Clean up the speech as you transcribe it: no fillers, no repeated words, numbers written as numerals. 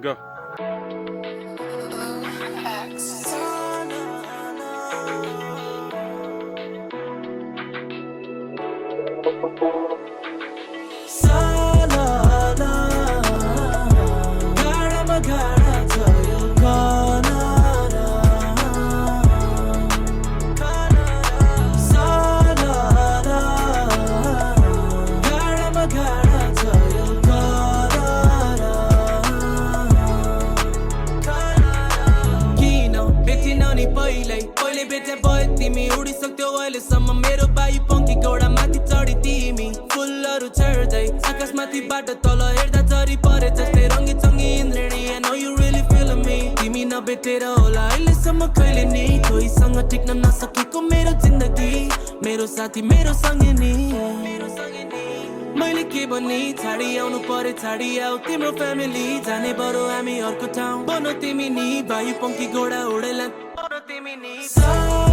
Go. पहिले बेटे भयो तिमी उडिसक्थ्यौ अहिलेसम्म मेरो बायु पंखी घोडा माथि चढी तिमी फुलहरू छर्दै आकाशमाथिबाट तल हेर्दा झरी परे जस्तै रङ्गी चङ्गी इन्द्रेणी I know you really feel me तिमी नभेटेर होला अहिलेसम्म कहिले नि कोहीसँग टिक्न नसकेको मेरो जिन्दगी मेरो साथी मेरो सङ्गिनी मैले के भन्ने छाडी आउनु परे छाडी आऊ तिम्रो फ्यामिली जाने बरु हामी अर्को ठाउँ बनो तिमी नि बायु पंखी घोडा उडेला बनो तिमी नि